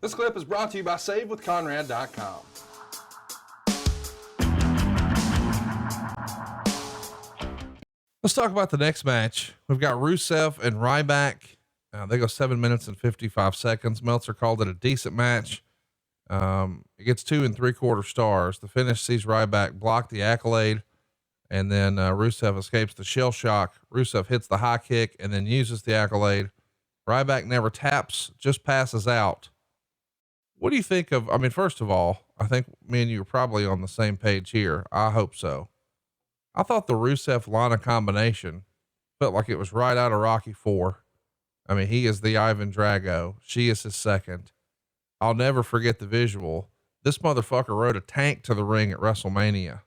This clip is brought to you by SaveWithConrad.com. Let's talk about the next match. We've got Rusev and Ryback. They go 7 minutes and 55 seconds. Meltzer called it a decent match. It gets 2 3/4 stars. The finish sees Ryback block the accolade, and then Rusev escapes the shell shock. Rusev hits the high kick and then uses the accolade. Ryback never taps, just passes out. What do you think of, I mean, first of all, I think me and you are probably on the same page here. I hope so. I thought the Rusev Lana combination felt like it was right out of Rocky IV. I mean, he is the Ivan Drago. She is his second. I'll never forget the visual. This motherfucker rode a tank to the ring at WrestleMania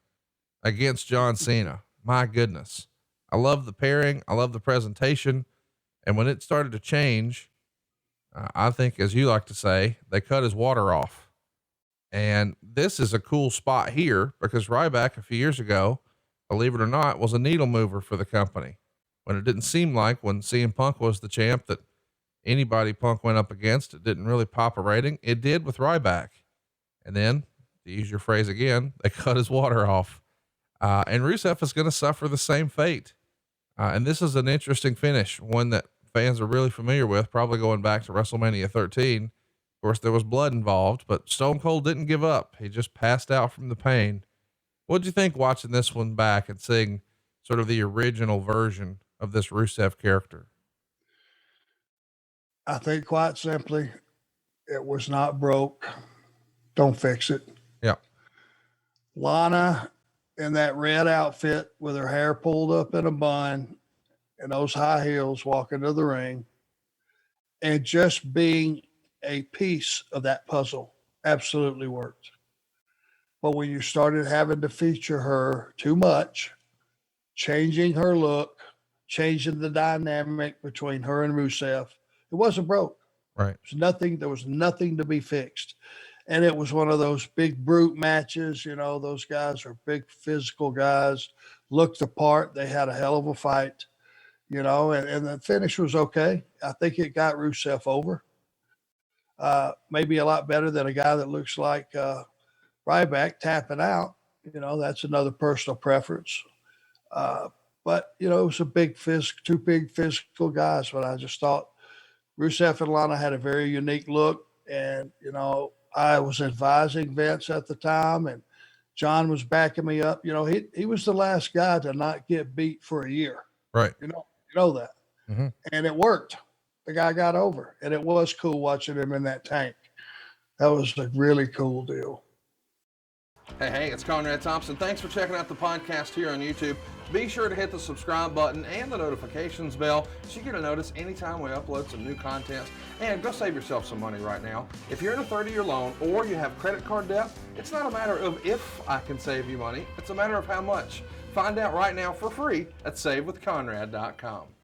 against John Cena. My goodness. I love the pairing. I love the presentation. And when it started to change, I think, as you like to say, they cut his water off. And this is a cool spot here because Ryback a few years ago, believe it or not, was a needle mover for the company. When it didn't seem like when CM Punk was the champ that anybody Punk went up against, it didn't really pop a rating. It did with Ryback. And then, to use your phrase again, they cut his water off. And Rusev is going to suffer the same fate. And this is an interesting finish, one that fans are really familiar with, probably going back to WrestleMania 13. Of course, there was blood involved, but Stone Cold didn't give up. He just passed out from the pain. What'd you think watching this one back and seeing sort of the original version of this Rusev character? I think quite simply, it was not broke. Don't fix it. Yeah. Lana in that red outfit with her hair pulled up in a bun and those high heels walking to the ring and just being a piece of that puzzle absolutely worked. But when you started having to feature her too much, changing her look, changing the dynamic between her and Rusev, it wasn't broke. Right. There was nothing to be fixed. And it was one of those big brute matches. You know, those guys are big physical guys, looked the part. They had a hell of a fight, you know, and the finish was okay. I think it got Rusev over. Maybe a lot better than a guy that looks like Ryback tapping out. You know, that's another personal preference. But, you know, it was two big physical guys, but I just thought Rusev and Lana had a very unique look. And, you know, I was advising Vince at the time, and John was backing me up. You know, he was the last guy to not get beat for a year. Right. You know that. Mm-hmm. And it worked. The guy got over, and it was cool watching him in that tank. That was a really cool deal. Hey, it's Conrad Thompson. Thanks for checking out the podcast here on YouTube. Be sure to hit the subscribe button and the notifications bell so you get a notice anytime we upload some new content. And go save yourself some money right now. If you're in a 30-year loan or you have credit card debt, it's not a matter of if I can save you money. It's a matter of how much. Find out right now for free at SaveWithConrad.com.